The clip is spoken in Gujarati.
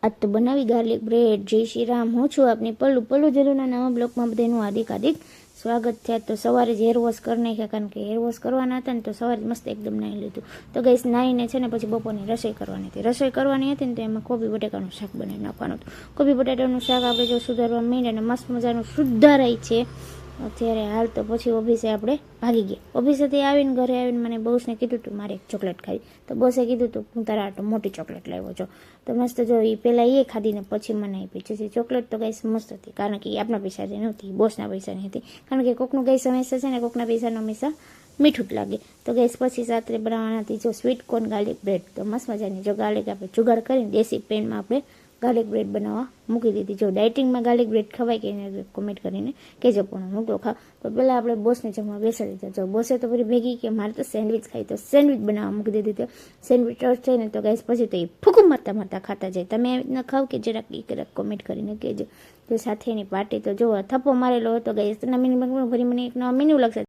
આજ તો બનાવી ગાર્લિક બ્રેડ। જય શ્રી રામ, હું છું આપની પલ્લુ જરૂરના નવા બ્લોગમાં બધાનું હાર્દિક સ્વાગત છે। તો સવારે જ હેર વોશ કરી નાખ્યા, કારણ કે હેર વોશ કરવાના હતા ને તો સવારે મસ્ત એકદમ નાહી લીધું। તો ગઈશ નાહીને છે ને પછી બપોરની રસોઈ કરવાની હતી ને તો એમાં કોબી બટાકાનું શાક બનાવી નાખવાનું હતું। કોબી બટાટાનું શાક આપણે જો સુધારવા માંડ્યા ને મસ્ત મજાનું સુધારાય છે અત્યારે હાલ। તો પછી ઓફિસે આપણે ભાગી ગયા। ઓફિસેથી આવીને ઘરે આવીને મને બોસને કીધું તું મારે એક ચોકલેટ ખાવી, તો બોસે કીધું તું હું તારા આટલું મોટી ચોકલેટ લાવ્યો છો। તો મસ્ત જો એ પહેલાં એ ખાધી ને પછી મને આપી છે ચોકલેટ। તો ગાઈસ મસ્ત હતી, કારણ કે એ આપણા પૈસાની નહોતી, બોસના પૈસાની હતી। કારણ કે કોકનું ગાઈસ હંમેશા છે ને કોકના પૈસાનો હંમેશા મીઠું જ લાગે। તો ગેસ પછી સાથે બનાવવાના હતી જો સ્વીટ કોર્ન ગાર્લિક બ્રેડ। તો મસ્ત મજાની જો ગાર્લિક આપણે જુગાડ કરીને દેશી પેનમાં આપણે ગાર્લિક બ્રેડ બનાવવા મૂકી દીધી। જો ડાયટિંગમાં ગાર્લિક બ્રેડ ખવાય કે એને કોમેન્ટ કરીને કહેજો, પણ હું તો ખાવ। તો પહેલાં આપણે બોસને જમવા બેસાડી દીધા। જો બોસે તો બધી ભેગી કે મારે તો સેન્ડવિચ ખાઈ, તો સેન્ડવિચ બનાવવા મૂકી દીધી। તો સેન્ડવિચ ટચ થઈને તો ગાઈસ પછી તો એ ફૂકું મારતા ખાતા જાય। તમે આવી રીતના ખાવ કે જરાક કોમેન્ટ કરીને કહેજો। તો સાથે એની પાર્ટી તો જો થપ્પો મારેલો હતો ગાઈસ, નવી ભરી મને એક નવા મેન્યુ લાગશે।